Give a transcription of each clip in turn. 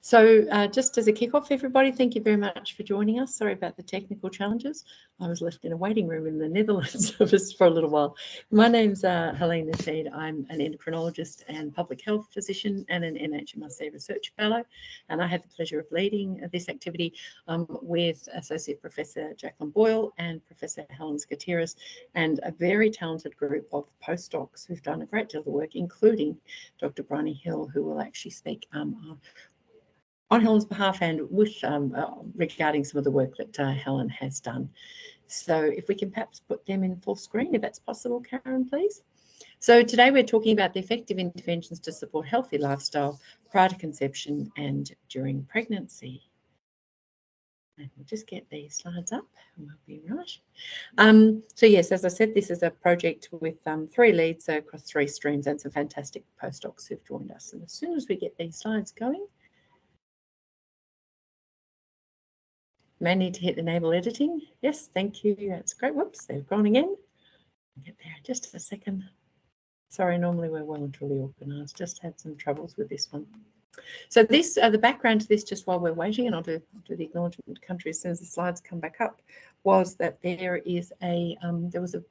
So just as a kick-off, everybody, thank you very much for joining us. Sorry about the technical challenges. I was left in a waiting room in the Netherlands for a little while. My name's Helena Teed. I'm an endocrinologist and public health physician and an NHMRC research fellow, and I have the pleasure of leading this activity with Associate Professor Jacqueline Boyle and Professor Helen Skatiras, and a very talented group of postdocs who've done a great deal of work, including Dr. Bryony Hill, who will actually speak on Helen's behalf and with regarding some of the work that Helen has done. So if we can perhaps put them in full screen, if that's possible, Karen, please. So today we're talking about the effective interventions to support healthy lifestyle prior to conception and during pregnancy. And we'll just get these slides up and we'll be right. So yes, as I said, this is a project with 3 leads across 3 streams and some fantastic postdocs who've joined us. And as soon as we get these slides going, may need to hit enable editing. Yes, thank you. That's great. Whoops, they've gone again. I'll get there in just a second. Sorry, normally we're well and truly organised. Just had some troubles with this one. So this, the background to this, just while we're waiting, and I'll do the acknowledgement to country as soon as the slides come back up, was that there is a there was a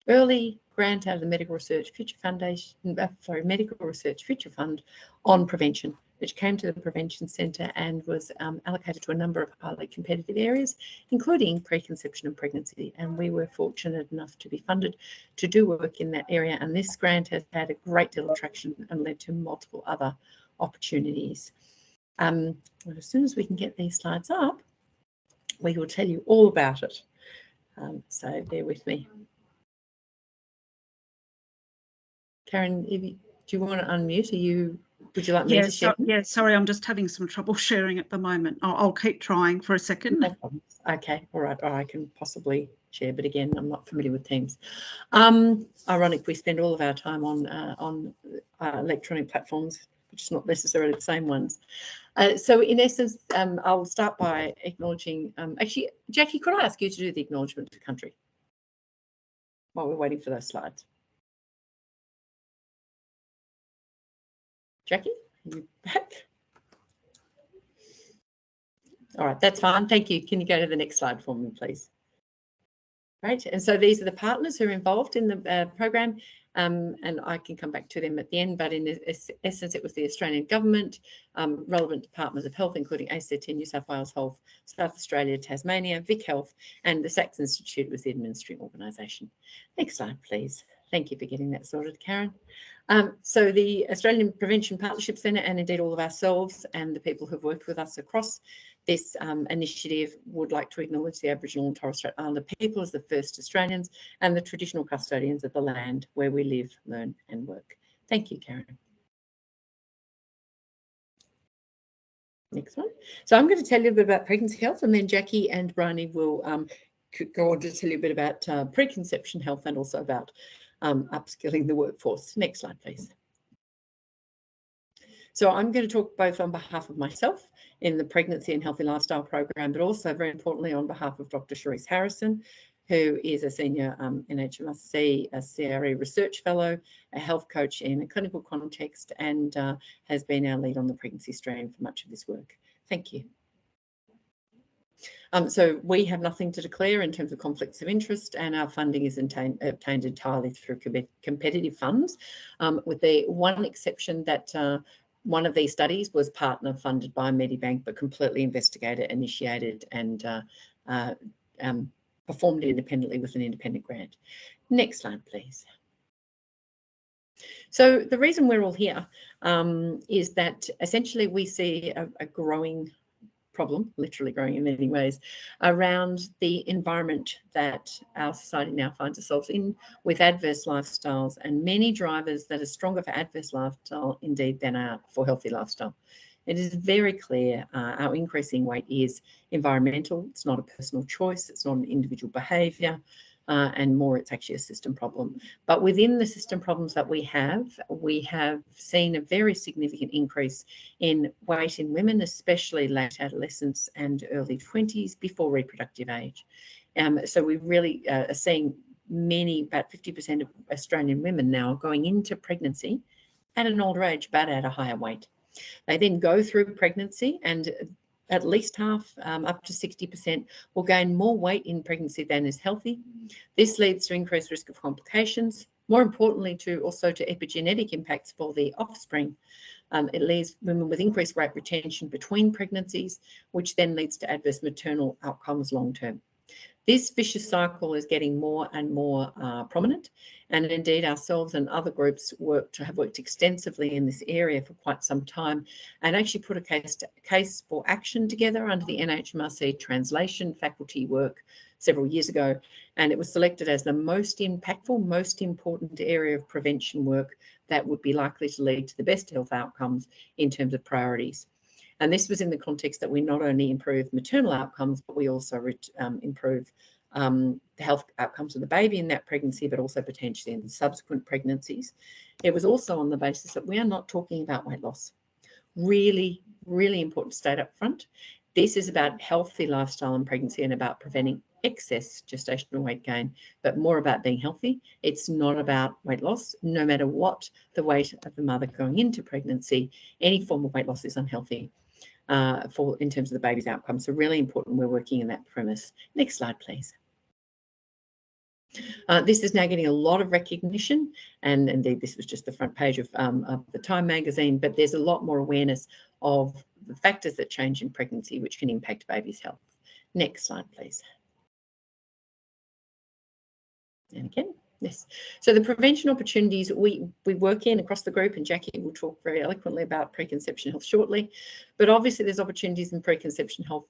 early grant out of the Medical Research Future Foundation, Medical Research Future Fund on prevention, which came to the Prevention Centre and was allocated to a number of highly competitive areas, including preconception and pregnancy. And we were fortunate enough to be funded to do work in that area. And this grant has had a great deal of traction and led to multiple other opportunities. Well, as soon as we can get these slides up, we will tell you all about it. So bear with me. Karen, do you want to unmute? Would you like me to share? Yeah, sorry, I'm just having some trouble sharing at the moment. I'll keep trying for a second. No problems. Okay, all right. I can possibly share, but again, I'm not familiar with Teams. Ironic, we spend all of our time on electronic platforms, which is not necessarily the same ones. So in essence, I'll start by acknowledging, actually, Jackie, could I ask you to do the acknowledgement to country while we're waiting for those slides? Jackie, are you back? All right, that's fine. Thank you. Can you go to the next slide for me, please? Great. And so these are the partners who are involved in the program, and I can come back to them at the end. But in essence, it was the Australian government, relevant departments of health, including ACT, New South Wales Health, South Australia, Tasmania, Vic Health, and the Sachs Institute was the administering organisation. Next slide, please. Thank you for getting that sorted, Karen. So the Australian Prevention Partnership Centre, and indeed all of ourselves and the people who've worked with us across this initiative, would like to acknowledge the Aboriginal and Torres Strait Islander people as the first Australians and the traditional custodians of the land where we live, learn and work. Thank you, Karen. Next one. So I'm going to tell you a bit about pregnancy health, and then Jackie and Bryony will go on to tell you a bit about preconception health and also about upskilling the workforce. Next slide, please. So I'm going to talk both on behalf of myself in the Pregnancy and Healthy Lifestyle Program, but also very importantly on behalf of Dr. Cherise Harrison, who is a senior NHMRC, a CRE research fellow, a health coach in a clinical context, and has been our lead on the pregnancy stream for much of this work. Thank you. So we have nothing to declare in terms of conflicts of interest, and our funding is obtained entirely through competitive funds, with the one exception that one of these studies was partner funded by Medibank, but completely investigated, initiated, and performed independently with an independent grant. Next slide, please. So the reason we're all here is that essentially we see a growing problem, literally growing in many ways, around the environment that our society now finds itself in, with adverse lifestyles, and many drivers that are stronger for adverse lifestyle indeed than are for healthy lifestyle. It is very clear our increasing weight is environmental. It's not a personal choice. It's not an individual behaviour. And more, it's actually a system problem. But within the system problems that we have seen a very significant increase in weight in women, especially late adolescence and early 20s before reproductive age. So we really are seeing about 50% of Australian women now going into pregnancy at an older age, but at a higher weight. They then go through pregnancy, and at least half, up to 60%, will gain more weight in pregnancy than is healthy. This leads to increased risk of complications. More importantly, to epigenetic impacts for the offspring. It leaves women with increased weight retention between pregnancies, which then leads to adverse maternal outcomes long term. This vicious cycle is getting more and more prominent, and indeed ourselves and other groups have worked extensively in this area for quite some time, and actually put a case for action together under the NHMRC translation faculty work several years ago, and it was selected as the most impactful, most important area of prevention work that would be likely to lead to the best health outcomes in terms of priorities. And this was in the context that we not only improve maternal outcomes, but we also improve the health outcomes of the baby in that pregnancy, but also potentially in subsequent pregnancies. It was also on the basis that we are not talking about weight loss. Really, really important to state up front. This is about healthy lifestyle and pregnancy and about preventing excess gestational weight gain, but more about being healthy. It's not about weight loss. No matter what the weight of the mother going into pregnancy, any form of weight loss is unhealthy in terms of the baby's outcome. So really important we're working in that premise. Next slide, please. This is now getting a lot of recognition, and indeed this was just the front page of the Time magazine, but there's a lot more awareness of the factors that change in pregnancy which can impact baby's health. Next slide, please. And again, yes. So the prevention opportunities we work in across the group, and Jackie will talk very eloquently about preconception health shortly, but obviously there's opportunities in preconception health.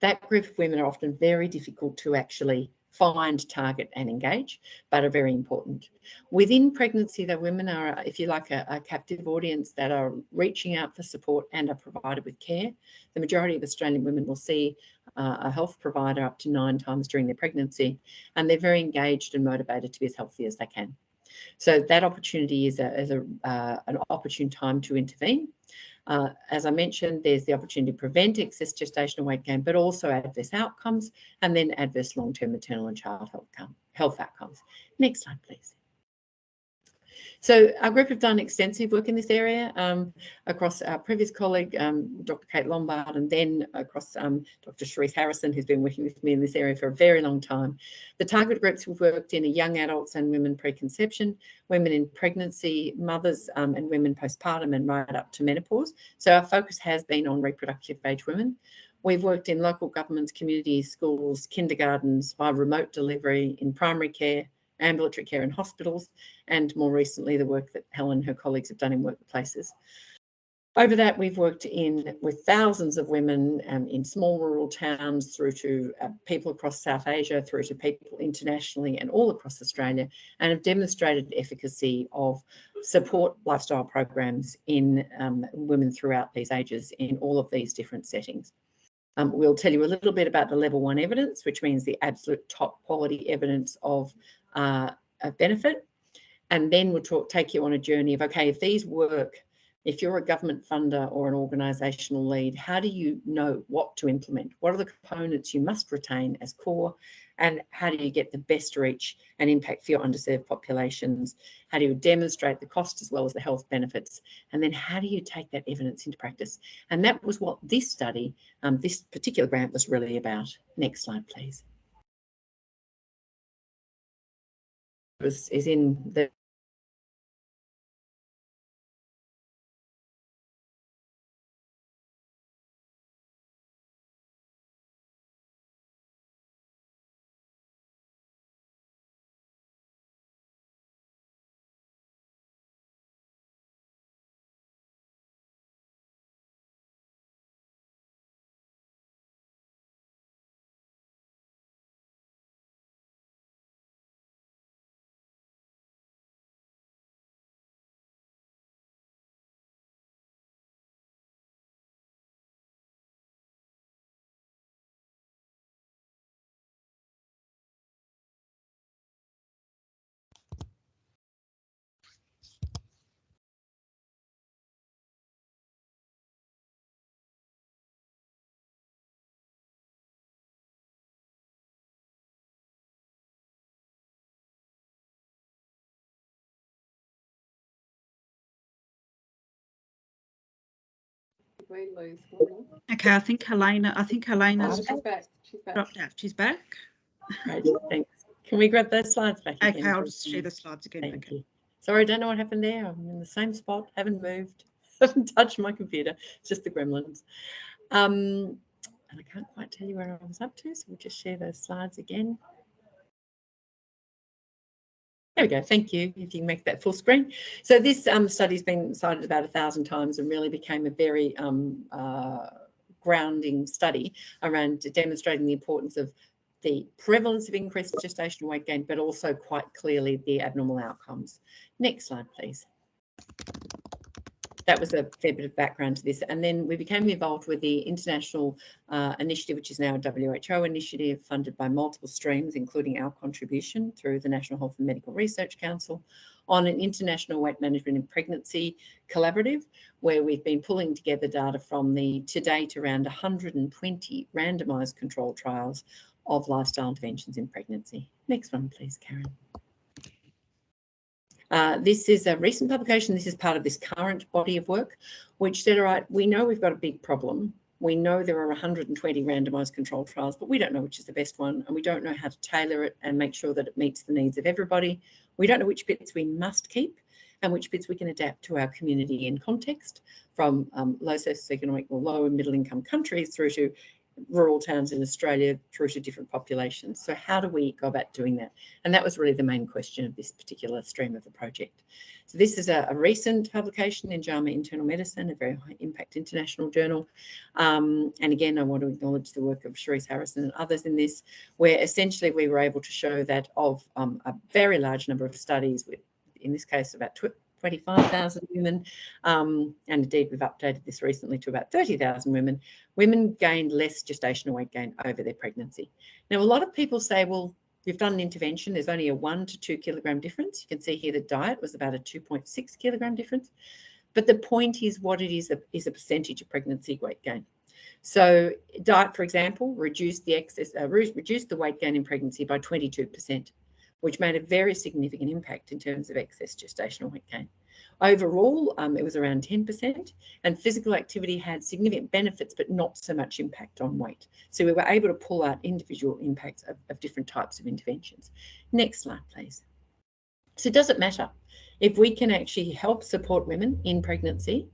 That group of women are often very difficult to actually find, target and engage, but are very important. Within pregnancy, the women are, if you like, a captive audience that are reaching out for support and are provided with care. The majority of Australian women will see a health provider up to 9 times during their pregnancy, and they're very engaged and motivated to be as healthy as they can. So that opportunity is an opportune time to intervene. As I mentioned, there's the opportunity to prevent excess gestational weight gain, but also adverse outcomes, and then adverse long-term maternal and child health outcomes. Next slide, please. So our group have done extensive work in this area across our previous colleague, Dr. Kate Lombard, and then across Dr. Cherise Harrison, who's been working with me in this area for a very long time. The target groups we've worked in are young adults and women preconception, women in pregnancy, mothers and women postpartum, and right up to menopause. So our focus has been on reproductive age women. We've worked in local governments, communities, schools, kindergartens, by remote delivery, in primary care, ambulatory care in hospitals, and more recently the work that Helen and her colleagues have done in workplaces. Over that, we've worked with thousands of women in small rural towns, through to people across South Asia, through to people internationally and all across Australia, and have demonstrated efficacy of support lifestyle programs in women throughout these ages in all of these different settings. We'll tell you a little bit about the level 1 evidence, which means the absolute top quality evidence of a benefit. And then we'll take you on a journey of, okay, if these work, if you're a government funder or an organisational lead, how do you know what to implement? What are the components you must retain as core? And how do you get the best reach and impact for your underserved populations? How do you demonstrate the cost as well as the health benefits? And then how do you take that evidence into practice? And that was what this study, this particular grant, was really about. Next slide, please. Is in the we lose Helena? Okay, I think Helena's She's back. She's back. dropped out. She's back. Great, thanks. Can we grab those slides back again? Okay, I'll just share the slides again. Thank Okay. you. Sorry, I don't know what happened there. I'm in the same spot, haven't moved, haven't touched my computer. It's just the gremlins. And I can't quite tell you where I was up to, so we'll just share those slides again. There we go. Thank you. If you can make that full screen. So this study's been cited about 1,000 times and really became a very grounding study around demonstrating the importance of the prevalence of increased gestational weight gain, but also quite clearly the abnormal outcomes. Next slide, please. That was a fair bit of background to this. And then we became involved with the international initiative, which is now a WHO initiative funded by multiple streams, including our contribution through the National Health and Medical Research Council, on an international weight management in pregnancy collaborative, where we've been pulling together data from the, to date, around 120 randomised controlled trials of lifestyle interventions in pregnancy. Next one, please, Karen. This is a recent publication. This is part of this current body of work, which said, all right, we know we've got a big problem. We know there are 120 randomised controlled trials, but we don't know which is the best one, and we don't know how to tailor it and make sure that it meets the needs of everybody. We don't know which bits we must keep and which bits we can adapt to our community and context, from low socioeconomic or low and middle income countries through to rural towns in Australia, through to different populations. So how do we go about doing that? And that was really the main question of this particular stream of the project. So this is a recent publication in JAMA Internal Medicine, a very high impact international journal. And again, I want to acknowledge the work of Cherise Harrison and others in this, where essentially we were able to show that of a very large number of studies, with, in this case, about 25,000 women, and indeed we've updated this recently to about 30,000 women, women gained less gestational weight gain over their pregnancy. Now, a lot of people say, well, you've done an intervention, there's only a 1 to 2 kilogram difference. You can see here the diet was about a 2.6 kilogram difference. But the point is what it is a percentage of pregnancy weight gain. So diet, for example, reduced the weight gain in pregnancy by 22%. Which made a very significant impact in terms of excess gestational weight gain. Overall, it was around 10%, and physical activity had significant benefits, but not so much impact on weight. So we were able to pull out individual impacts of different types of interventions. Next slide, please. So does it matter if we can actually help support women in pregnancy?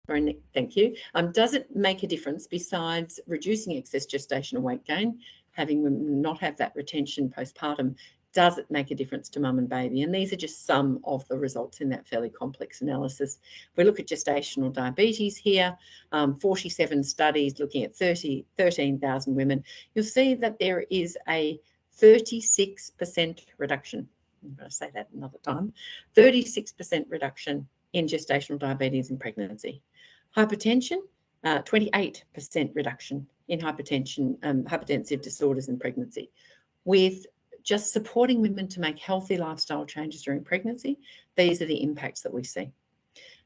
Thank you. Does it make a difference besides reducing excess gestational weight gain, having women not have that retention postpartum? Does it make a difference to mum and baby? And these are just some of the results in that fairly complex analysis. If we look at gestational diabetes here, 47 studies looking at 13,000 women, you'll see that there is a 36% reduction. I'm going to say that another time. 36% reduction in gestational diabetes in pregnancy. Hypertension, 28% reduction in hypertension, hypertensive disorders in pregnancy, with just supporting women to make healthy lifestyle changes during pregnancy. These are the impacts that we see.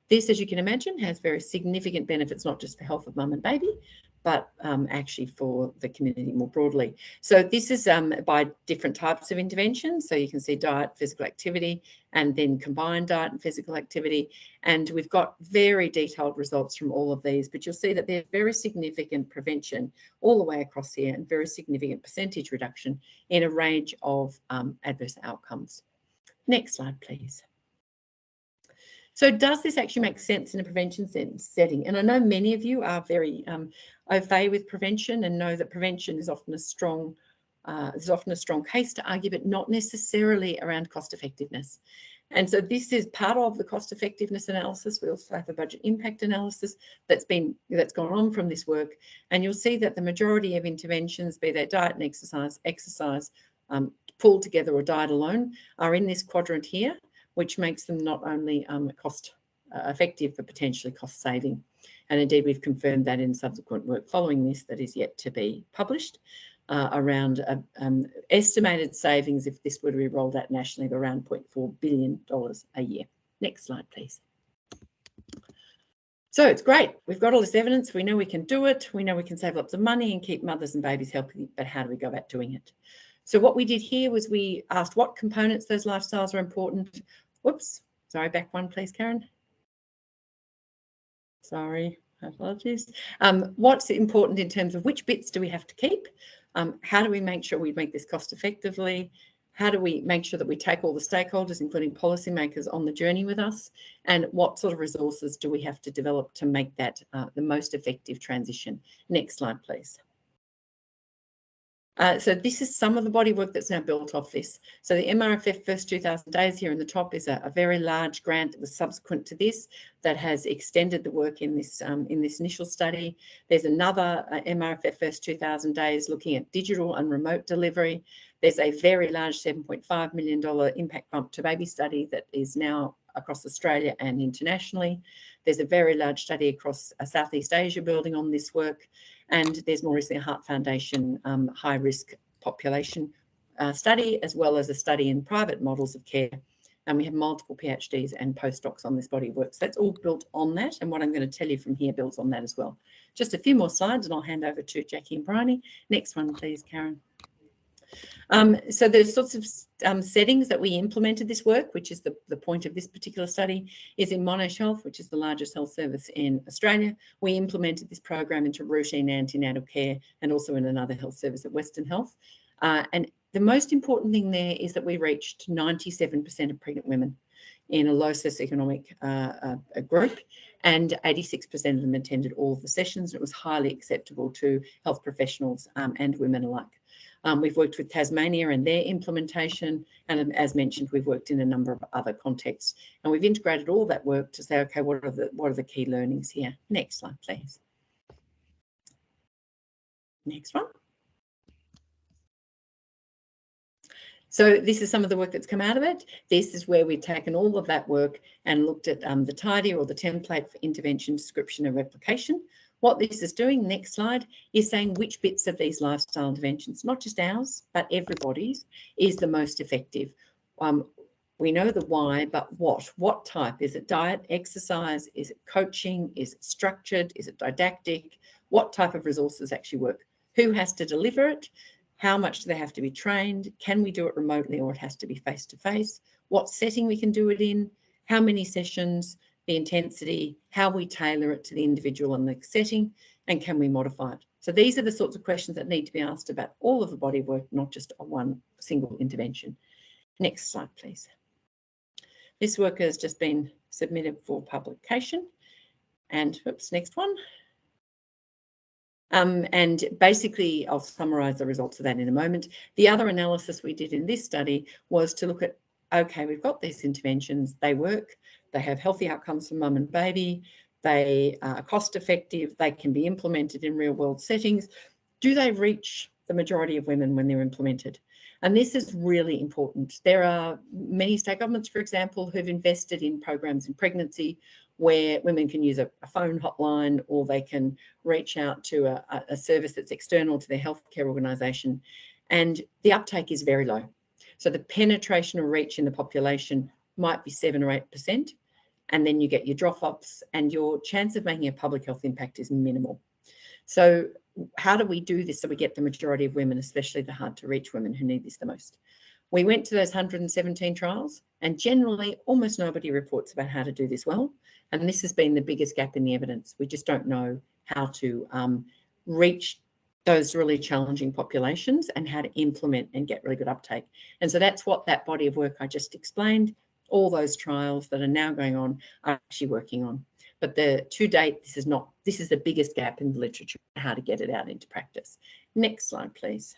This, as you can imagine, has very significant benefits, not just for health of mum and baby, but actually for the community more broadly. So this is by different types of interventions. So you can see diet, physical activity, and then combined diet and physical activity. And we've got very detailed results from all of these, but you'll see that there's very significant prevention all the way across here and very significant percentage reduction in a range of adverse outcomes. Next slide, please. So does this actually make sense in a prevention setting? And I know many of you are very au fait with prevention and know that prevention is often a strong case to argue, but not necessarily around cost effectiveness. And so this is part of the cost effectiveness analysis. We also have a budget impact analysis that's gone on from this work. And you'll see that the majority of interventions, be they diet and exercise pulled together or diet alone, are in this quadrant here, which makes them not only cost effective, but potentially cost saving. And indeed, we've confirmed that in subsequent work following this that is yet to be published around estimated savings, if this were to be rolled out nationally, of around $0.4 billion a year. Next slide, please. So it's great. We've got all this evidence. We know we can do it. We know we can save lots of money and keep mothers and babies healthy, but how do we go about doing it? So what we did here was we asked what components those lifestyles are important. Whoops, sorry, back one, please, Karen. Sorry, Apologies. What's important in terms of which bits do we have to keep? How do we make sure we make this cost effectively? How do we make sure that we take all the stakeholders, including policymakers, on the journey with us? And what sort of resources do we have to develop to make that the most effective transition? Next slide, please. So this is some of the body work that's now built off this. So the MRFF First 2,000 Days here in the top is a very large grant that was subsequent to this that has extended the work in this initial study. There's another MRFF First 2,000 Days looking at digital and remote delivery. There's a very large $7.5 million impact bump to baby study that is now across Australia and internationally. There's a very large study across Southeast Asia building on this work. And there's more recently a Heart Foundation high-risk population study, as well as a study in private models of care. And we have multiple PhDs and postdocs on this body of work. So that's all built on that. And what I'm going to tell you from here builds on that as well. Just a few more slides and I'll hand over to Jackie and Bryony. Next one, please, Karen. So there's sorts of settings that we implemented this work, which is the point of this particular study, is in Monash Health, which is the largest health service in Australia. We implemented this program into routine antenatal care and also in another health service at Western Health. And the most important thing there is that we reached 97% of pregnant women in a low socioeconomic group, and 86% of them attended all of the sessions. It was highly acceptable to health professionals and women alike. We've worked with Tasmania and their implementation, and as mentioned, we've worked in a number of other contexts, and we've integrated all that work to say, okay, what are the key learnings here? Next slide, please. Next one. So this is some of the work that's come out of it. This is where we've taken all of that work and looked at the TIDIR, or the template for intervention, description and replication. What this is doing, next slide, is saying which bits of these lifestyle interventions, not just ours, but everybody's, is the most effective. We know the why, but what type? Is it diet, exercise? Is it coaching? Is it structured? Is it didactic? What type of resources actually work? Who has to deliver it? How much do they have to be trained? Can we do it remotely, or it has to be face-to-face? What setting we can do it in? How many sessions? The intensity, how we tailor it to the individual and the setting, and can we modify it? So these are the sorts of questions that need to be asked about all of the body of work, not just on one single intervention. Next slide, please. This work has just been submitted for publication. And oops, next one. And basically, I'll summarise the results of that in a moment. The other analysis we did in this study was to look at, okay, we've got these interventions, they work, they have healthy outcomes for mum and baby, they are cost effective, they can be implemented in real world settings. Do they reach the majority of women when they're implemented? And this is really important. There are many state governments, for example, who've invested in programs in pregnancy where women can use a phone hotline, or they can reach out to a service that's external to their healthcare organisation. And the uptake is very low. So the penetration or reach in the population might be 7 or 8%, and then you get your drop-offs, and your chance of making a public health impact is minimal. So how do we do this so we get the majority of women, especially the hard-to-reach women who need this the most? We went to those 117 trials, and generally almost nobody reports about how to do this well, and this has been the biggest gap in the evidence. We just don't know how to reach those really challenging populations and how to implement and get really good uptake. And so that's what that body of work I just explained, all those trials that are now going on are actually working on. But to date, this is the biggest gap in the literature, how to get it out into practice. Next slide, please.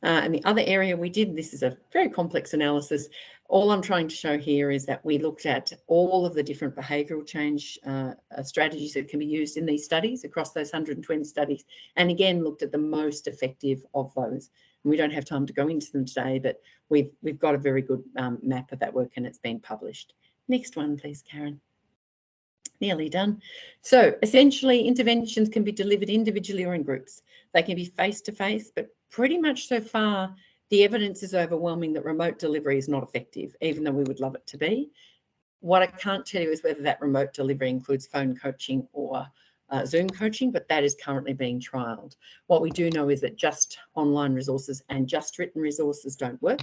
And the other area we did, this is a very complex analysis. All I'm trying to show here is that we looked at all of the different behavioural change strategies that can be used in these studies across those 120 studies, and again looked at the most effective of those. And we don't have time to go into them today, but we've got a very good map of that work, and it's been published. Next one, please, Karen. Nearly done. So essentially, interventions can be delivered individually or in groups. They can be face-to-face, but pretty much so far, the evidence is overwhelming that remote delivery is not effective, even though we would love it to be. What I can't tell you is whether that remote delivery includes phone coaching or Zoom coaching, but that is currently being trialled. What we do know is that just online resources and just written resources don't work.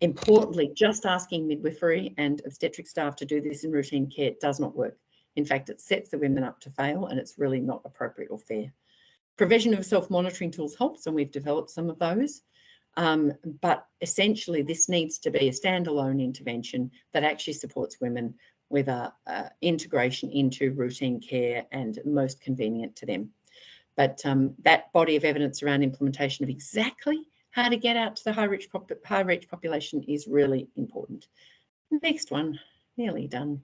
Importantly, just asking midwifery and obstetric staff to do this in routine care does not work. In fact, it sets the women up to fail, and it's really not appropriate or fair. Provision of self-monitoring tools helps, and we've developed some of those. But essentially, this needs to be a standalone intervention that actually supports women with a integration into routine care and most convenient to them. But that body of evidence around implementation of exactly how to get out to the high-reach population is really important. Next one, nearly done.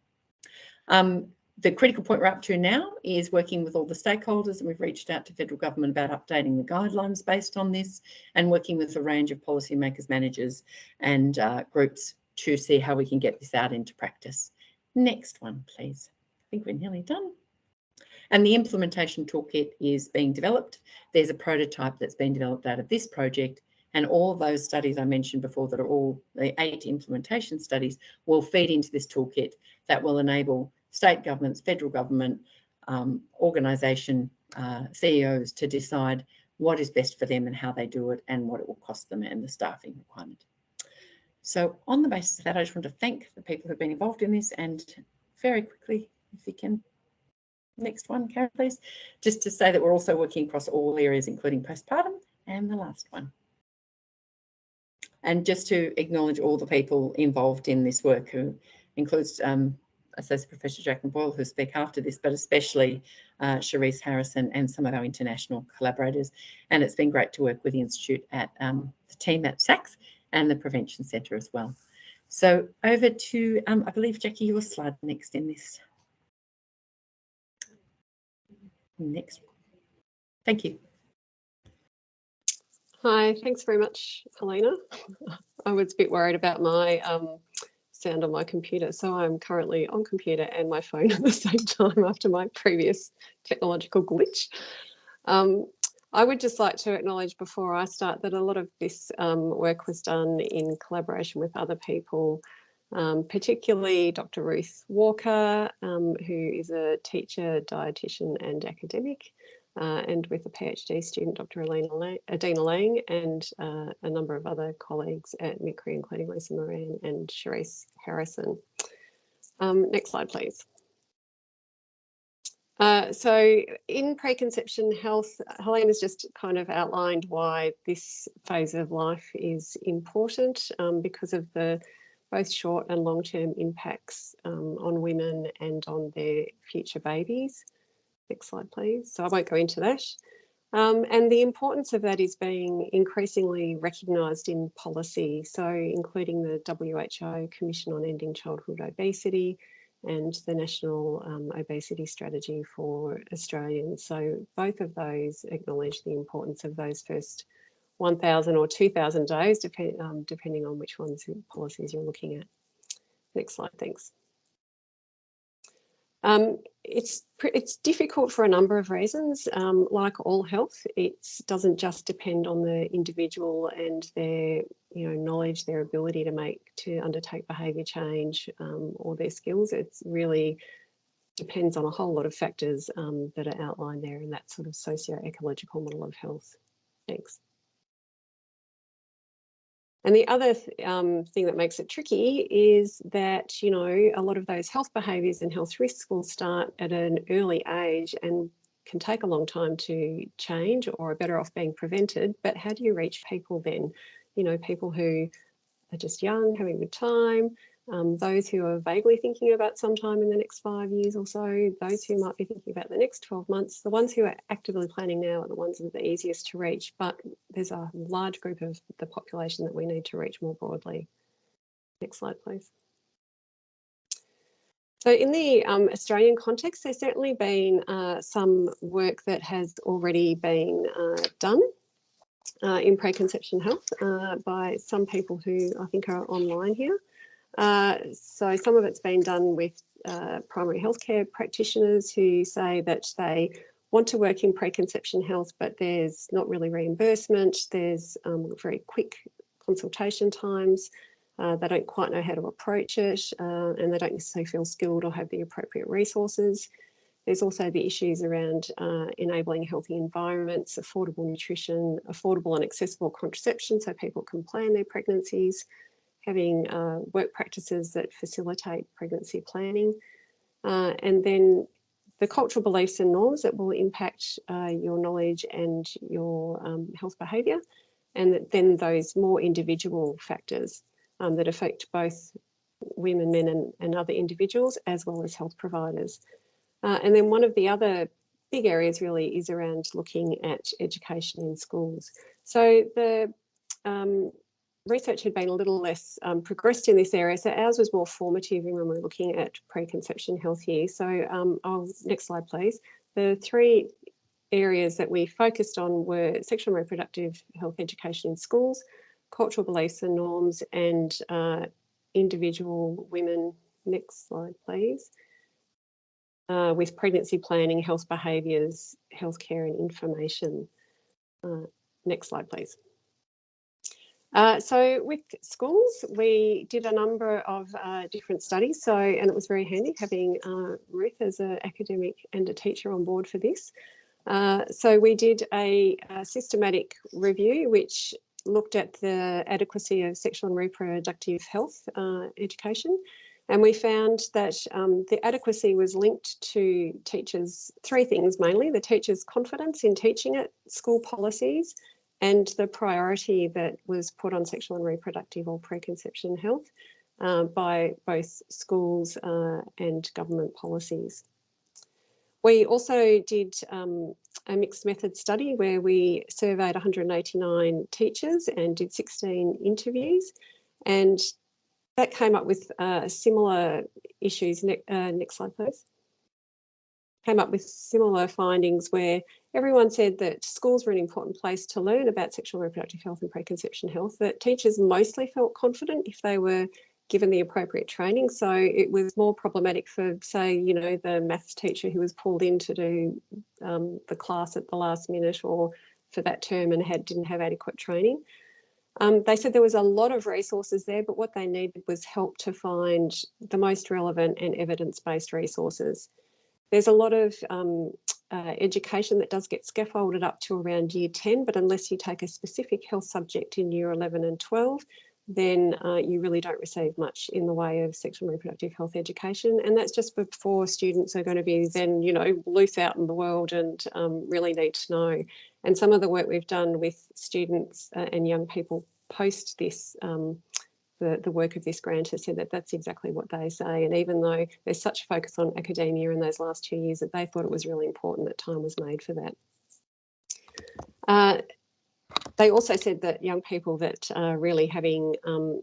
The critical point we're up to now is working with all the stakeholders, and we've reached out to federal government about updating the guidelines based on this, and working with a range of policymakers, managers and groups to see how we can get this out into practice. Next one, please. I think we're nearly done. And the implementation toolkit is being developed. There's a prototype that's been developed out of this project, and all of those studies I mentioned before that are all the 8 implementation studies will feed into this toolkit that will enable state governments, federal government, organisation CEOs to decide what is best for them and how they do it and what it will cost them and the staffing requirement. So on the basis of that, I just want to thank the people who've been involved in this, and very quickly, if you can, next one, Karen, please, just to say that we're also working across all areas, including postpartum, and the last one. And just to acknowledge all the people involved in this work, who includes Associate Professor Jacqueline Boyle, who speak after this, but especially Cherise Harrison and some of our international collaborators. And it's been great to work with the Institute at the team at SACS and the Prevention Centre as well. So over to, I believe, Jackie, your slide next in this. Next. Thank you. Hi, thanks very much, Helena. I was a bit worried about my sound on my computer, so I'm currently on computer and my phone at the same time after my previous technological glitch. I would just like to acknowledge before I start that a lot of this work was done in collaboration with other people, particularly Dr. Ruth Walker, who is a teacher, dietitian and academic, and with a PhD student, Dr. Adina Lang, and a number of other colleagues at MICRI, including Lisa Moran and Cherise Harrison. Next slide, please. So in preconception health, Helena's just kind of outlined why this phase of life is important because of the both short and long-term impacts on women and on their future babies. Next slide, please. So I won't go into that. And the importance of that is being increasingly recognised in policy, so including the WHO Commission on Ending Childhood Obesity and the National Obesity Strategy for Australians. So both of those acknowledge the importance of those first 1,000 or 2,000 days, depending on which policies you're looking at. Next slide, thanks. It's difficult for a number of reasons. Like all health, it doesn't just depend on the individual and their knowledge, their ability to undertake behaviour change or their skills. It really depends on a whole lot of factors that are outlined there in that sort of socio-ecological model of health. Thanks. And the other thing that makes it tricky is that, a lot of those health behaviours and health risks will start at an early age and can take a long time to change or are better off being prevented. But how do you reach people then? People who are just young, having a good time, those who are vaguely thinking about sometime in the next 5 years or so, those who might be thinking about the next 12 months, the ones who are actively planning now are the ones that are the easiest to reach, but there's a large group of the population that we need to reach more broadly. Next slide, please. So in the Australian context, there's certainly been some work that has already been done in preconception health by some people who I think are online here. So some of it's been done with primary healthcare practitioners who say that they want to work in preconception health, but there's not really reimbursement. There's very quick consultation times. They don't quite know how to approach it, and they don't necessarily feel skilled or have the appropriate resources. There's also the issues around enabling healthy environments, affordable nutrition, affordable and accessible contraception so people can plan their pregnancies, having work practices that facilitate pregnancy planning, And then the cultural beliefs and norms that will impact your knowledge and your health behaviour, and then those more individual factors that affect both women, men and other individuals, as well as health providers. And then one of the other big areas really is around looking at education in schools. So the research had been a little less progressed in this area, so ours was more formative when we were looking at preconception health here. So next slide, please. The three areas that we focused on were sexual and reproductive health education in schools, cultural beliefs and norms, and individual women. Next slide, please. With pregnancy planning, health behaviours, healthcare and information. Next slide, please. So with schools, we did a number of different studies. And it was very handy having Ruth as an academic and a teacher on board for this. So we did a systematic review which looked at the adequacy of sexual and reproductive health education. And we found that the adequacy was linked to teachers' three things mainly: the teachers' confidence in teaching it, school policies, and the priority that was put on sexual and reproductive or preconception health by both schools and government policies. We also did a mixed method study where we surveyed 189 teachers and did 16 interviews, and that came up with similar issues. Next slide, please. Came up with similar findings where everyone said that schools were an important place to learn about sexual and reproductive health and preconception health, that teachers mostly felt confident if they were given the appropriate training. So it was more problematic for, say, you know, the maths teacher who was pulled in to do the class at the last minute or for that term and didn't have adequate training. They said there was a lot of resources there, but what they needed was help to find the most relevant and evidence-based resources. There's a lot of education that does get scaffolded up to around year 10, but unless you take a specific health subject in year 11 and 12, then you really don't receive much in the way of sexual and reproductive health education. And that's just before students are going to be then, you know, loose out in the world and really need to know. And some of the work we've done with students and young people post this, the work of this grant has said that that's exactly what they say. And even though there's such a focus on academia in those last 2 years, that they thought it was really important that time was made for that. They also said that young people that are really having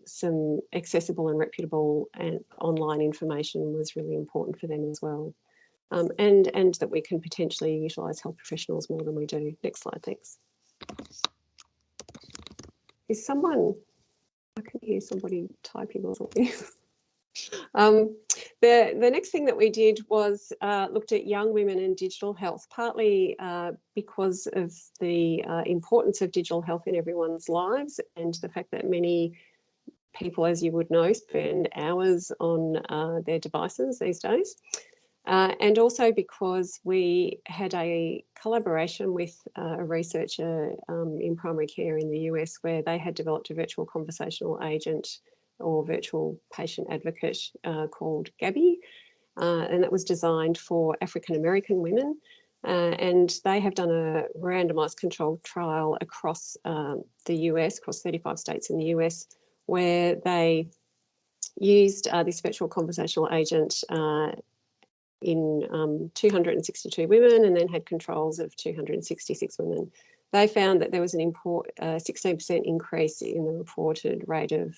some accessible and reputable and online information was really important for them as well. And that we can potentially utilise health professionals more than we do. Next slide, thanks. Is someone, I can hear somebody typing or something. The next thing that we did was looked at young women and digital health, partly because of the importance of digital health in everyone's lives and the fact that many people, as you would know, spend hours on their devices these days. And also because we had a collaboration with a researcher in primary care in the US where they had developed a virtual conversational agent or virtual patient advocate called Gabby, and that was designed for African American women. And they have done a randomised controlled trial across the US, across 35 states in the US, where they used this virtual conversational agent in 262 women and then had controls of 266 women. They found that there was an 16% increase in the reported rate of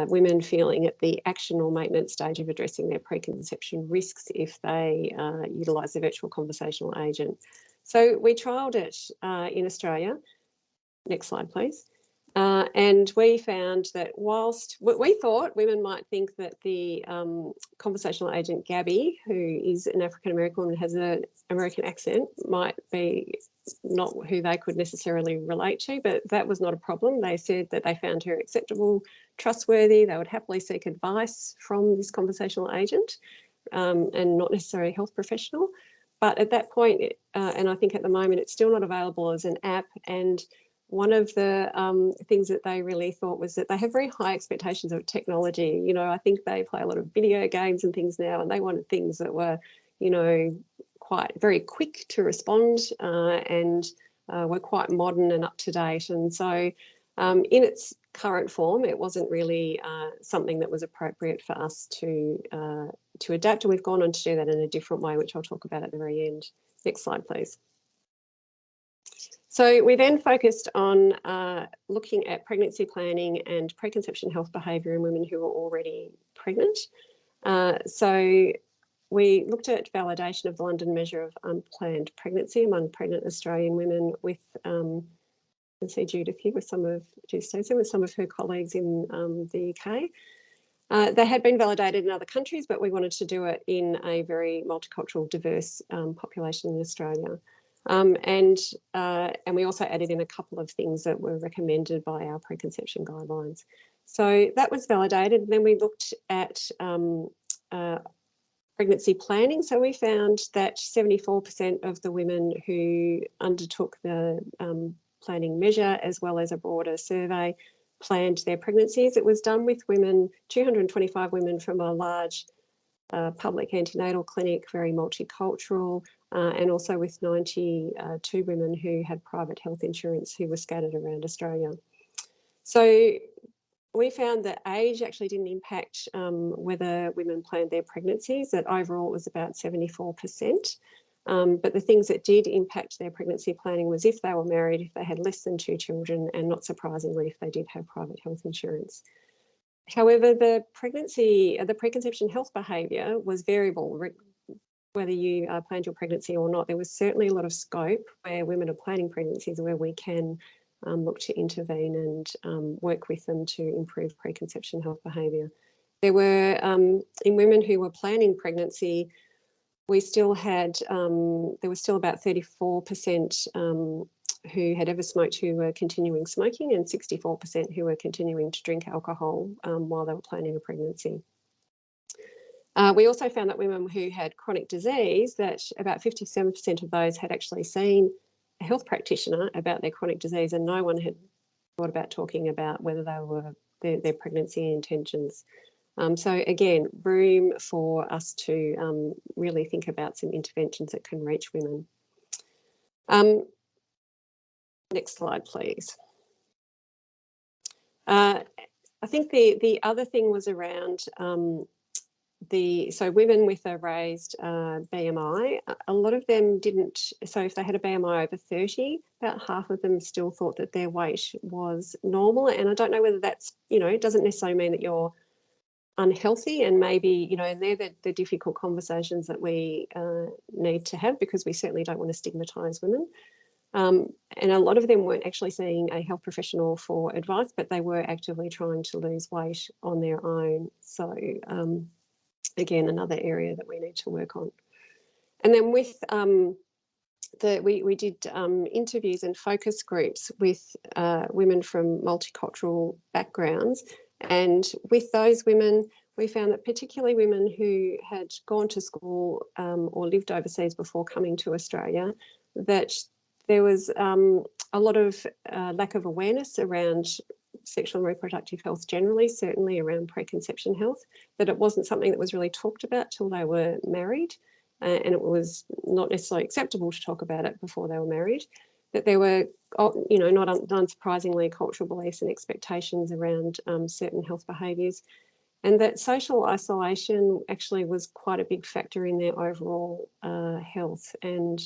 women feeling at the action or maintenance stage of addressing their preconception risks if they utilise the virtual conversational agent. So we trialled it in Australia. Next slide, please. And we found that whilst we thought women might think that the conversational agent Gabby, who is an African-American woman, has an American accent, might be not who they could necessarily relate to, but that was not a problem. They said that they found her acceptable, trustworthy, they would happily seek advice from this conversational agent and not necessarily a health professional. But at that point, and I think at the moment, it's still not available as an app, and one of the things that they really thought was that they have very high expectations of technology. You know, I think they play a lot of video games and things now, and they wanted things that were, you know, quite very quick to respond and were quite modern and up to date. And so in its current form, it wasn't really something that was appropriate for us to adapt. And we've gone on to do that in a different way, which I'll talk about at the very end. Next slide, please. So we then focused on looking at pregnancy planning and preconception health behaviour in women who were already pregnant. So we looked at validation of the London measure of unplanned pregnancy among pregnant Australian women with, I can see Judith here with some of her colleagues in the UK. They had been validated in other countries, but we wanted to do it in a very multicultural, diverse population in Australia. And we also added in a couple of things that were recommended by our preconception guidelines. So that was validated. And then we looked at pregnancy planning. So we found that 74% of the women who undertook the planning measure, as well as a broader survey, planned their pregnancies. It was done with women, 225 women from a large public antenatal clinic, very multicultural, and also with 92 women who had private health insurance who were scattered around Australia. So we found that age actually didn't impact whether women planned their pregnancies, that overall it was about 74%. But the things that did impact their pregnancy planning was if they were married, if they had less than 2 children, and not surprisingly, if they did have private health insurance. However, the preconception health behaviour was variable, whether you planned your pregnancy or not. There was certainly a lot of scope where women are planning pregnancies where we can look to intervene and work with them to improve preconception health behaviour. There were, in women who were planning pregnancy, we still had, there was still about 34% who had ever smoked who were continuing smoking, and 64% who were continuing to drink alcohol while they were planning a pregnancy. We also found that women who had chronic disease, that about 57% of those had actually seen a health practitioner about their chronic disease, and no one had thought about talking about whether they were their pregnancy intentions. So again, room for us to really think about some interventions that can reach women. Next slide, please. I think the other thing was around so women with a raised BMI, a lot of them didn't, so if they had a BMI over 30, about half of them still thought that their weight was normal. And I don't know whether that's, you know, it doesn't necessarily mean that you're unhealthy, and maybe, you know, and they're the difficult conversations that we need to have, because we certainly don't want to stigmatise women. And a lot of them weren't actually seeing a health professional for advice, but they were actively trying to lose weight on their own. So again, another area that we need to work on. And then with we did interviews and focus groups with women from multicultural backgrounds. And with those women, we found that particularly women who had gone to school or lived overseas before coming to Australia, that there was a lot of lack of awareness around sexual and reproductive health generally, certainly around preconception health, that it wasn't something that was really talked about till they were married, and it was not necessarily acceptable to talk about it before they were married, that there were, you know, not unsurprisingly, cultural beliefs and expectations around certain health behaviours, and that social isolation actually was quite a big factor in their overall health. And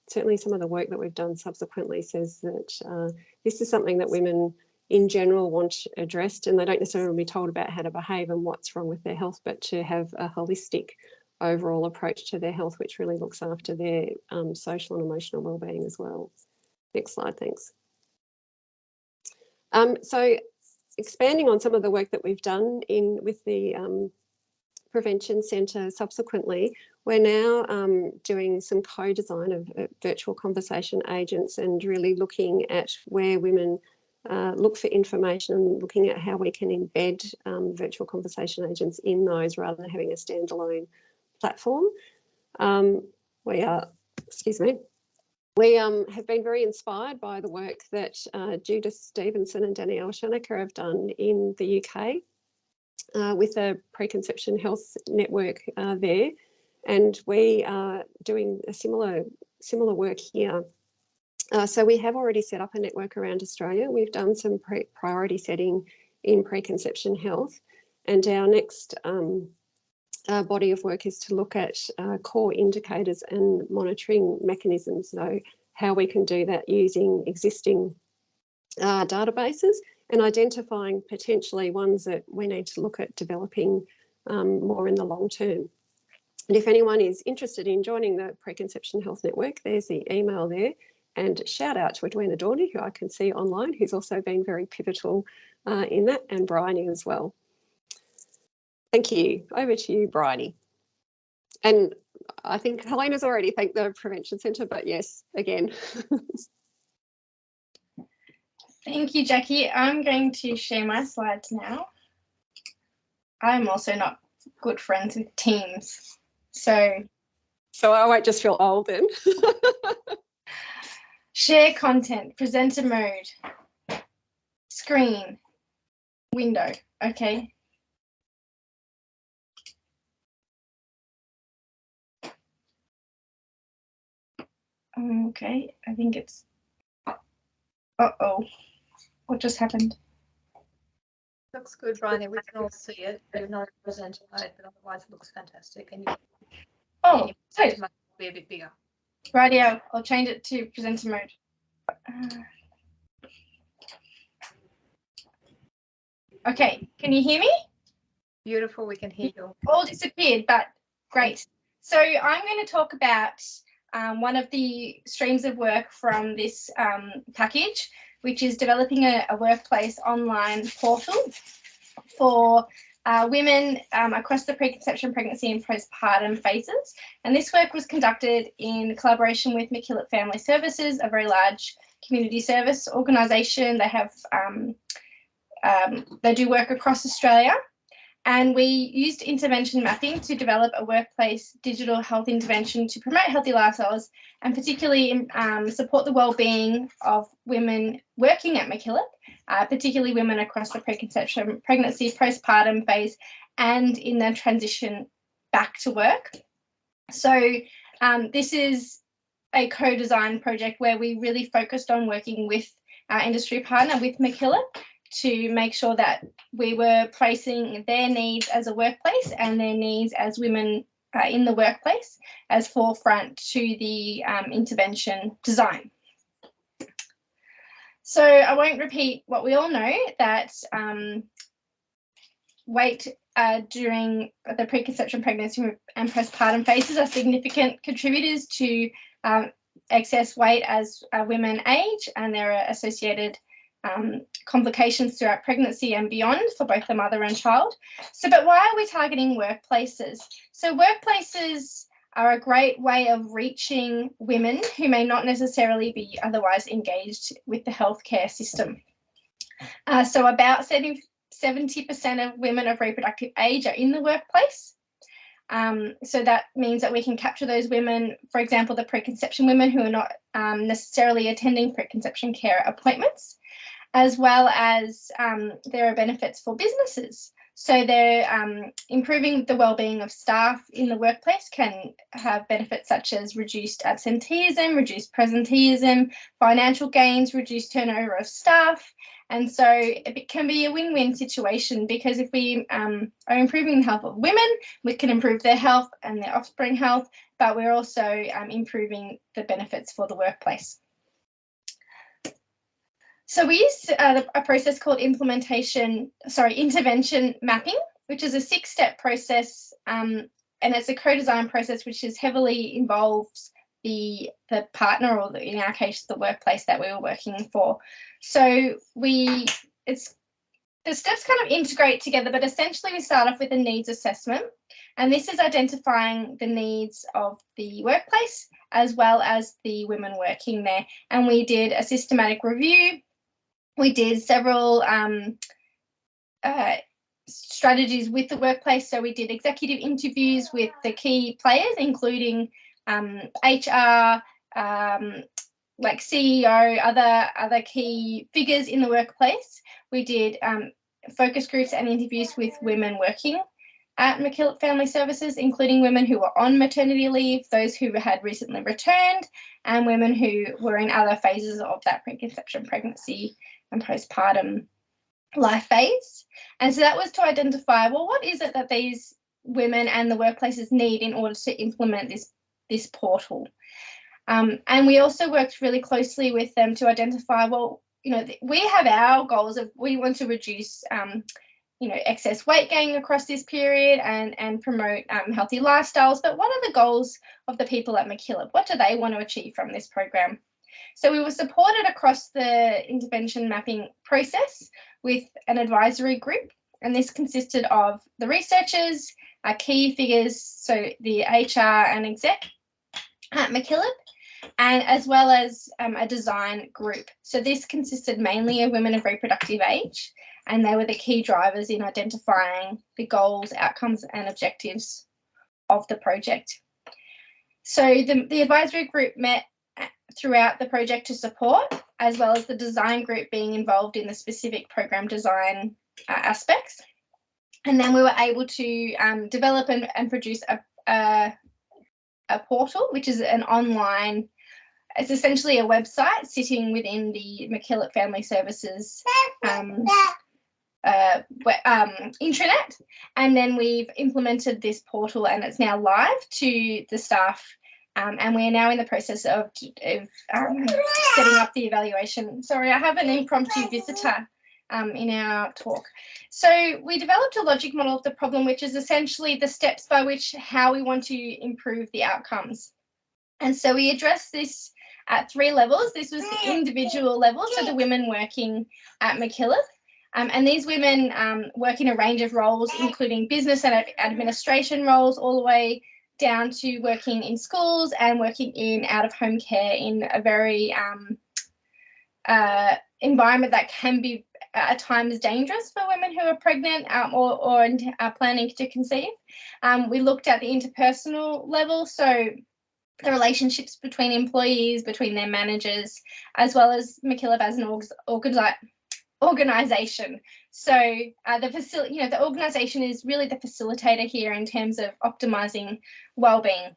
certainly some of the work that we've done subsequently says that this is something that women in general want addressed, and they don't necessarily be told about how to behave and what's wrong with their health, but to have a holistic overall approach to their health, which really looks after their social and emotional wellbeing as well. Next slide, thanks. So expanding on some of the work that we've done with the Prevention Centre subsequently, we're now doing some co-design of virtual conversation agents, and really looking at where women look for information, and looking at how we can embed virtual conversation agents in those rather than having a standalone platform. We are, excuse me, We have been very inspired by the work that Judith Stevenson and Danielle Shannaker have done in the UK with the Preconception Health Network there. And we are doing a similar work here. So we have already set up a network around Australia. We've done some priority setting in preconception health. And our next body of work is to look at core indicators and monitoring mechanisms, so how we can do that using existing databases and identifying potentially ones that we need to look at developing more in the long term. And if anyone is interested in joining the Preconception Health Network, there's the email there. And shout out to Edwina Dorney, who I can see online, who's also been very pivotal in that, and Bryony as well. Thank you. Over to you, Bryony. And I think Helena's already thanked the Prevention Centre, but yes, again. Thank you, Jackie. I'm going to share my slides now. I'm also not good friends with Teams, so I won't just feel old then. Share content, presenter mode, screen, window, okay. Okay, I think it's, uh-oh, what just happened? Looks good, Ryan. We can all see it. You're not a presenter mode, but otherwise it looks fantastic. And Oh, so it might be a bit bigger. rightio, I'll change it to presenter mode. Okay, can you hear me? Beautiful, we can hear you. All disappeared, but great. So I'm going to talk about one of the streams of work from this package, which is developing a workplace online portal for women across the preconception, pregnancy and postpartum phases. And this work was conducted in collaboration with McKillop Family Services, a very large community service organisation. They have they do work across Australia. And we used intervention mapping to develop a workplace digital health intervention to promote healthy lifestyles and particularly support the well-being of women working at McKillop, particularly women across the preconception, pregnancy, postpartum phase, and in their transition back to work. So this is a co-design project where we really focused on working with our industry partner, with McKillop, to make sure that we were placing their needs as a workplace and their needs as women in the workplace as forefront to the intervention design. So I won't repeat what we all know, that weight during the preconception, pregnancy and postpartum phases are significant contributors to excess weight as women age, and there are associated complications throughout pregnancy and beyond for both the mother and child. So, but why are we targeting workplaces? So workplaces are a great way of reaching women who may not necessarily be otherwise engaged with the healthcare system. So about 70% of women of reproductive age are in the workplace. So that means that we can capture those women, for example, the preconception women who are not necessarily attending preconception care appointments, as well as there are benefits for businesses. So they're improving the well-being of staff in the workplace can have benefits such as reduced absenteeism, reduced presenteeism, financial gains, reduced turnover of staff. And so it can be a win-win situation, because if we are improving the health of women, we can improve their health and their offspring health, but we're also improving the benefits for the workplace. So we use a process called intervention mapping, which is a 6-step process, and it's a co-design process which is heavily involves the partner, or in our case, the workplace that we were working for. So the steps kind of integrate together, but essentially we start off with a needs assessment, and this is identifying the needs of the workplace as well as the women working there. And we did a systematic review. We did several strategies with the workplace. So we did executive interviews with the key players, including HR, like CEO, other key figures in the workplace. We did focus groups and interviews with women working at MacKillop Family Services, including women who were on maternity leave, those who had recently returned, and women who were in other phases of that preconception, pregnancy, and postpartum life phase. And so that was to identify, well, what is it that these women and the workplaces need in order to implement this portal? And we also worked really closely with them to identify, well, we have our goals of, we want to reduce excess weight gain across this period and promote healthy lifestyles. But what are the goals of the people at MacKillop? What do they want to achieve from this program? So we were supported across the intervention mapping process with an advisory group, and this consisted of the researchers, key figures, so the HR and exec at MacKillop, and as well as a design group. So this consisted mainly of women of reproductive age, and they were the key drivers in identifying the goals, outcomes, and objectives of the project. So the advisory group met throughout the project to support, as well as the design group being involved in the specific program design aspects. And then we were able to develop and produce a portal, which is an online, it's essentially a website sitting within the MacKillop Family Services intranet. And then we've implemented this portal and it's now live to the staff. And we are now in the process of setting up the evaluation. Sorry, I have an impromptu visitor in our talk. So we developed a logic model of the problem, which is essentially the steps by which how we want to improve the outcomes. And so we addressed this at 3 levels. This was the individual level, so the women working at MacKillop. And these women work in a range of roles, including business and administration roles, all the way down to working in schools and working in out-of-home care in a very environment that can be at times dangerous for women who are pregnant or are planning to conceive. We looked at the interpersonal level, so the relationships between employees, between their managers, as well as MacKillop as an organisation. So the organisation is really the facilitator here in terms of optimising wellbeing.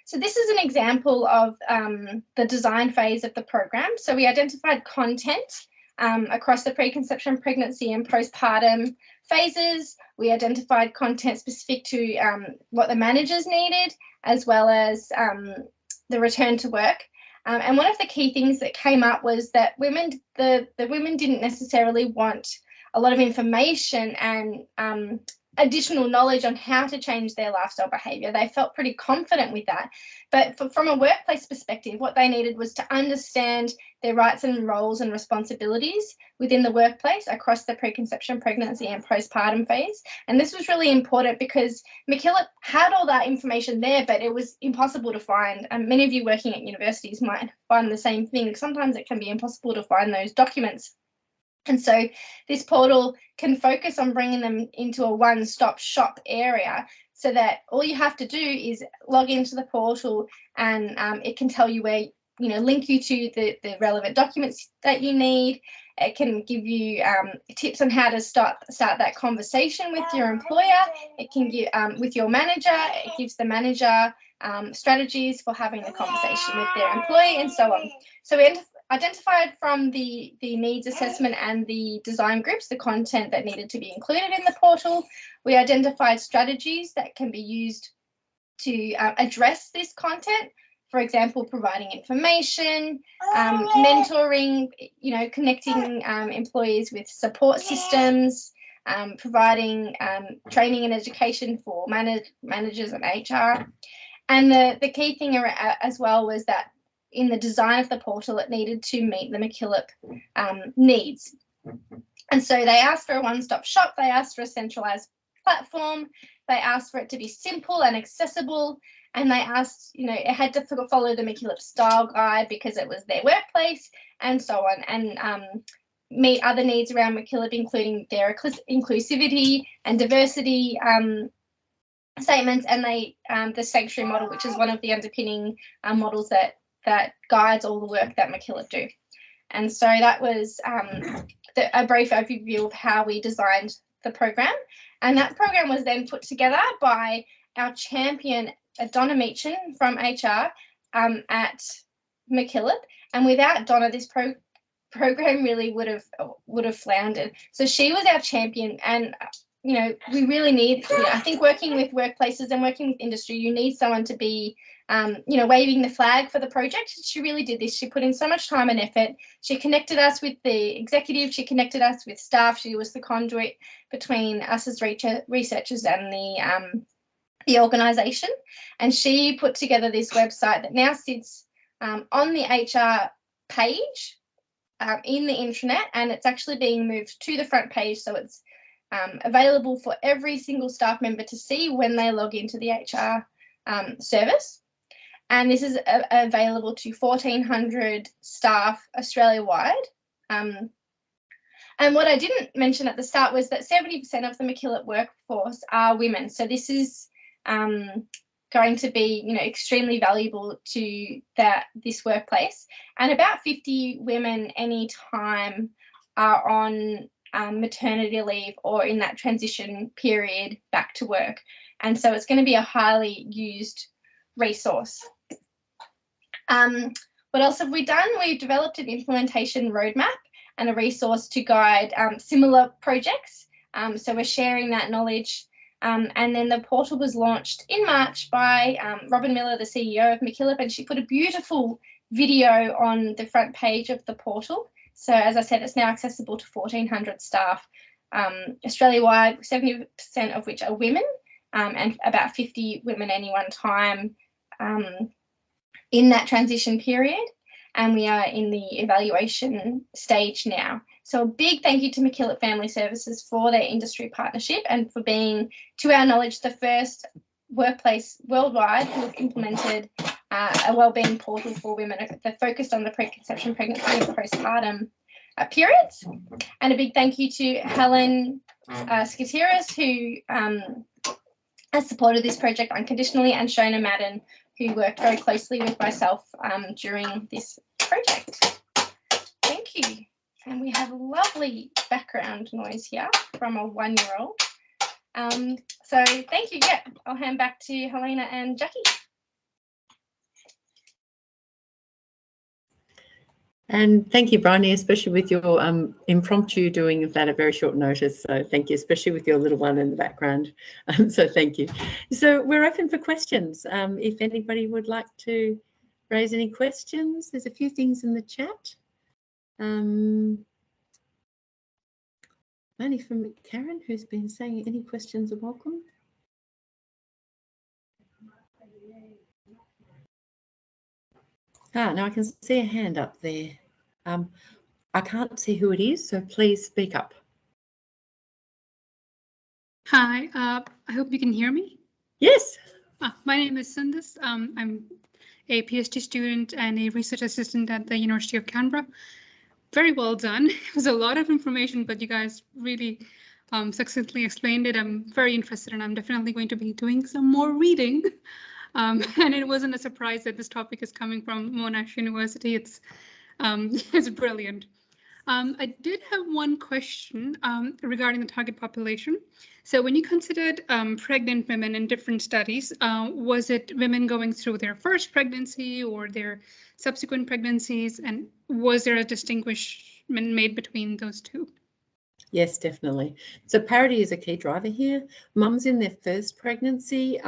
So this is an example of the design phase of the program. So we identified content across the preconception, pregnancy and postpartum phases. We identified content specific to what the managers needed, as well as the return to work. And one of the key things that came up was that the women didn't necessarily want a lot of information and additional knowledge on how to change their lifestyle behaviour. They felt pretty confident with that. But from a workplace perspective, what they needed was to understand their rights and roles and responsibilities within the workplace across the preconception, pregnancy and postpartum phase. And this was really important because MacKillop had all that information there, but it was impossible to find. And many of you working at universities might find the same thing. Sometimes it can be impossible to find those documents. And so this portal can focus on bringing them into a one-stop shop area so that all you have to do is log into the portal and it can tell you where, link you to the relevant documents that you need. It can give you tips on how to start that conversation with your employer. It can give with your manager. It gives the manager strategies for having the conversation with their employee and so on. So we identified from the needs assessment and the design groups the content that needed to be included in the portal. We identified strategies that can be used to address this content. For example, providing information, mentoring, connecting employees with support systems, providing training and education for managers and HR. And the key thing as well was that in the design of the portal, it needed to meet the MacKillop needs. And so they asked for a one-stop shop, they asked for a centralised platform, they asked for it to be simple and accessible, and they asked, it had to follow the MacKillop style guide because it was their workplace and so on, and meet other needs around MacKillop, including their inclusivity and diversity statements, and they the sanctuary model, which is one of the underpinning models that guides all the work that MacKillop do. And so that was a brief overview of how we designed the program. And that program was then put together by our champion, Donna Meachin from HR at MacKillop. And without Donna, this program really would have floundered. So she was our champion, and you know, we really need, I think working with workplaces and working with industry, you need someone to be, you know, waving the flag for the project. She really did this. She put in so much time and effort. She connected us with the executive. She connected us with staff. She was the conduit between us as researchers and the organisation. And she put together this website that now sits on the HR page in the intranet, and it's actually being moved to the front page, so it's available for every single staff member to see when they log into the HR service. And this is available to 1,400 staff Australia-wide. And what I didn't mention at the start was that 70% of the MacKillop workforce are women. So this is going to be, you know, extremely valuable to this workplace. And about 50 women any time are on maternity leave or in that transition period back to work. And so it's going to be a highly used resource. What else have we done? We've developed an implementation roadmap and a resource to guide similar projects. So we're sharing that knowledge. And then the portal was launched in March by Robin Miller, the CEO of MacKillop, and she put a beautiful video on the front page of the portal. So as I said, it's now accessible to 1,400 staff Australia-wide, 70% of which are women, and about 50 women any one time in that transition period. And we are in the evaluation stage now. So a big thank you to MacKillop Family Services for their industry partnership and for being, to our knowledge, the first workplace worldwide who have implemented a wellbeing portal for women that focused on the preconception, pregnancy and postpartum periods. And a big thank you to Helen Skatiras, who has supported this project unconditionally, and Shona Madden, who worked very closely with myself during this project. Thank you. And we have a lovely background noise here from a 1-year-old. So thank you. Yeah, I'll hand back to Helena and Jackie. And thank you, Bryony, especially with your impromptu doing of that at very short notice. So thank you, especially with your little one in the background. So thank you. So we're open for questions. If anybody would like to raise any questions, there's a few things in the chat. Only from Karen, who's been saying any questions are welcome. Now I can see a hand up there. I can't see who it is, so please speak up. Hi, I hope you can hear me. Yes. My name is Sundis. I'm a PhD student and a research assistant at the University of Canberra. Very well done. It was a lot of information, but you guys really succinctly explained it. I'm very interested, and I'm definitely going to be doing some more reading. And it wasn't a surprise that this topic is coming from Monash University. It's brilliant. I did have one question regarding the target population. So when you considered pregnant women in different studies, was it women going through their first pregnancy or their subsequent pregnancies? And was there a distinguishment made between those two? Yes, definitely. So parity is a key driver here. Mums in their first pregnancy,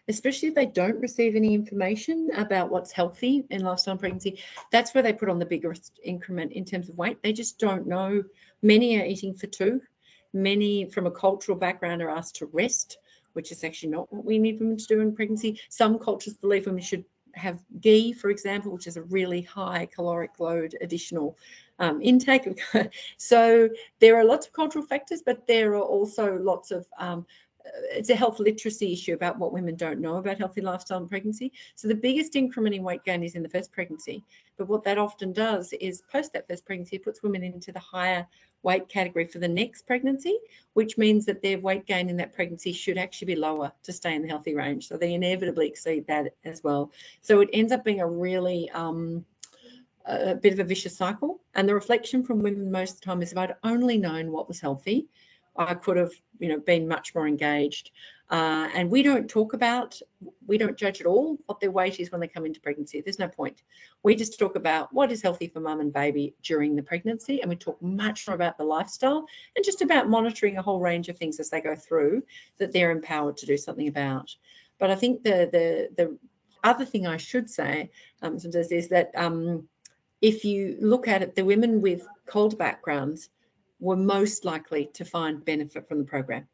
especially if they don't receive any information about what's healthy in lifestyle pregnancy, that's where they put on the biggest increment in terms of weight. They just don't know. Many are eating for two. Many from a cultural background are asked to rest, which is actually not what we need women to do in pregnancy. Some cultures believe women should have ghee, for example, which is a really high caloric load additional intake. So there are lots of cultural factors, but there are also lots of it's a health literacy issue about what women don't know about healthy lifestyle and pregnancy. So the biggest increment in weight gain is in the first pregnancy. But what that often does is post that first pregnancy, it puts women into the higher weight category for the next pregnancy, which means that their weight gain in that pregnancy should actually be lower to stay in the healthy range. So they inevitably exceed that as well. So it ends up being a really a bit of a vicious cycle. And the reflection from women most of the time is, if I'd only known what was healthy, I could have, been much more engaged. And we don't judge at all what their weight is when they come into pregnancy. There's no point. We just talk about what is healthy for mum and baby during the pregnancy. And we talk much more about the lifestyle and just about monitoring a whole range of things as they go through that they're empowered to do something about. But I think the other thing I should say is that if you look at it, the women with cold backgrounds were most likely to find benefit from the program.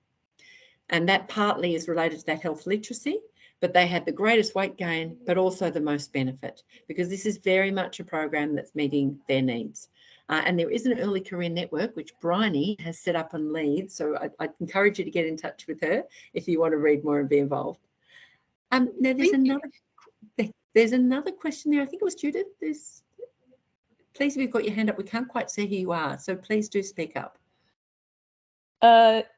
And that partly is related to that health literacy, but they had the greatest weight gain, but also the most benefit, because this is very much a program that's meeting their needs. And there is an early career network, which Bryony has set up and leads. So I encourage you to get in touch with her if you want to read more and be involved. Now there's another question there. I think it was Judith. Please, if you've got your hand up, we can't quite see who you are, so please do speak up.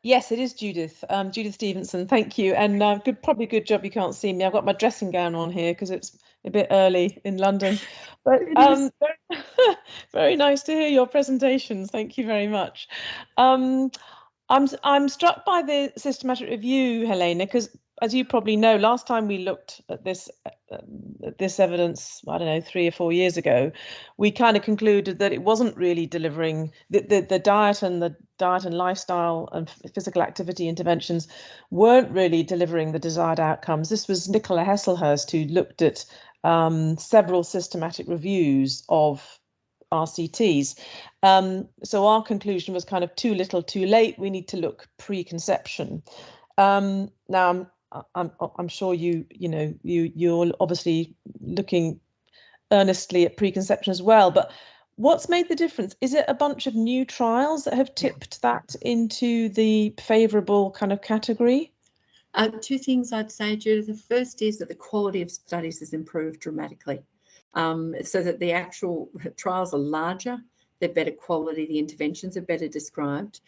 Yes, it is Judith. Judith Stevenson. Thank you, and probably good job you can't see me. I've got my dressing gown on here because it's a bit early in London. But very nice to hear your presentations. Thank you very much. I'm struck by the systematic review, Helena, because as you probably know, last time we looked at this evidence, I don't know, 3 or 4 years ago, we kind of concluded that it wasn't really delivering the diet and lifestyle and physical activity interventions weren't really delivering the desired outcomes. This was Nicola Hesselhurst who looked at several systematic reviews of RCTs. So our conclusion was kind of too little, too late. We need to look preconception. Now I'm sure you're obviously looking earnestly at preconception as well, but what's made the difference? Is it a bunch of new trials that have tipped that into the favourable kind of category? 2 things I'd say, Judith. The first is that the quality of studies has improved dramatically, so that the actual trials are larger, they're better quality, the interventions are better described.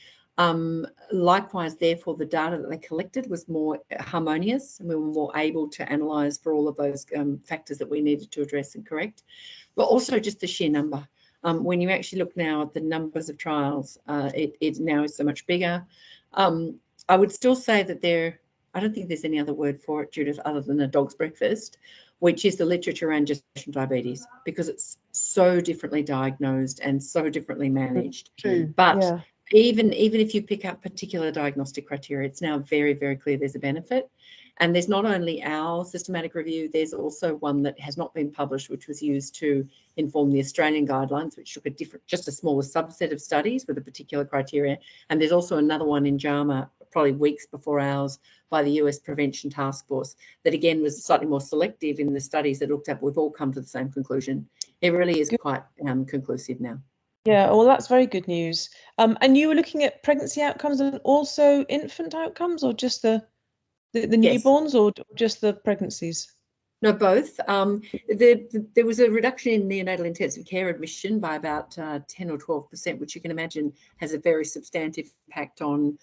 Likewise, therefore, the data that they collected was more harmonious, and we were more able to analyse for all of those factors that we needed to address and correct, but also just the sheer number. When you actually look now at the numbers of trials, it now is so much bigger. I would still say that I don't think there's any other word for it, Judith, other than a dog's breakfast, which is the literature around gestational diabetes, because it's so differently diagnosed and so differently managed. True. But yeah. Even if you pick up particular diagnostic criteria, it's now very, very clear there's a benefit. And there's not only our systematic review, there's also one that has not been published, which was used to inform the Australian guidelines, which took just a smaller subset of studies with a particular criteria. And there's also another one in JAMA, probably weeks before ours, by the US Prevention Task Force, that again was slightly more selective in the studies that looked at. We've all come to the same conclusion. It really is quite conclusive now. Yeah, well, that's very good news. And you were looking at pregnancy outcomes and also infant outcomes, or just the newborns, or just the pregnancies? No, both. There was a reduction in neonatal intensive care admission by about 10 or 12%, which you can imagine has a very substantive impact on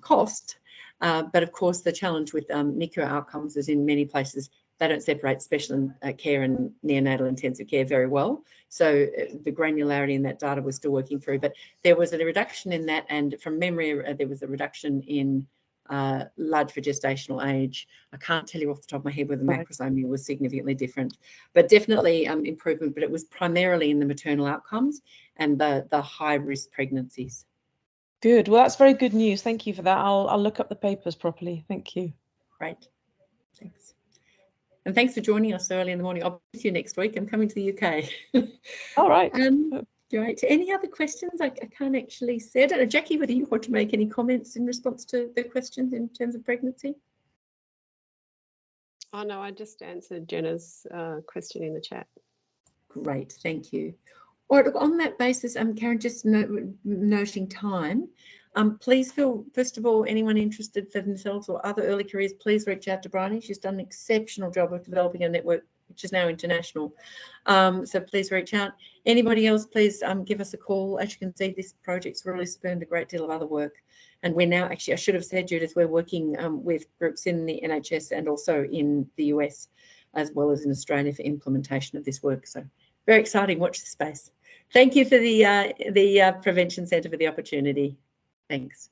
cost. But of course, the challenge with NICU outcomes is in many places they don't separate special care and neonatal intensive care very well. So the granularity in that data was still working through. But there was a reduction in that, and from memory, there was a reduction in large for gestational age. I can't tell you off the top of my head whether macrosomia was significantly different, but definitely improvement. But it was primarily in the maternal outcomes and the high-risk pregnancies. Good. Well, that's very good news. Thank you for that. I'll look up the papers properly. Thank you. Great. Thanks. And thanks for joining us early in the morning. I'll be with you next week. I'm coming to the UK. All right. Great. Any other questions? I can't actually say it. Jackie, whether you want to make any comments in response to the questions in terms of pregnancy? Oh, no, I just answered Jenna's question in the chat. Great. Thank you. All right, look, on that basis, Karen, just noting time, Please feel, first of all, anyone interested for themselves or other early careers, please reach out to Bryony. She's done an exceptional job of developing a network, which is now international. So please reach out. Anybody else, please give us a call. As you can see, this project's really spurned a great deal of other work. And we're now actually, I should have said, Judith, we're working with groups in the NHS and also in the US, as well as in Australia, for implementation of this work. So very exciting. Watch the space. Thank you for the Prevention Centre for the opportunity. Thanks.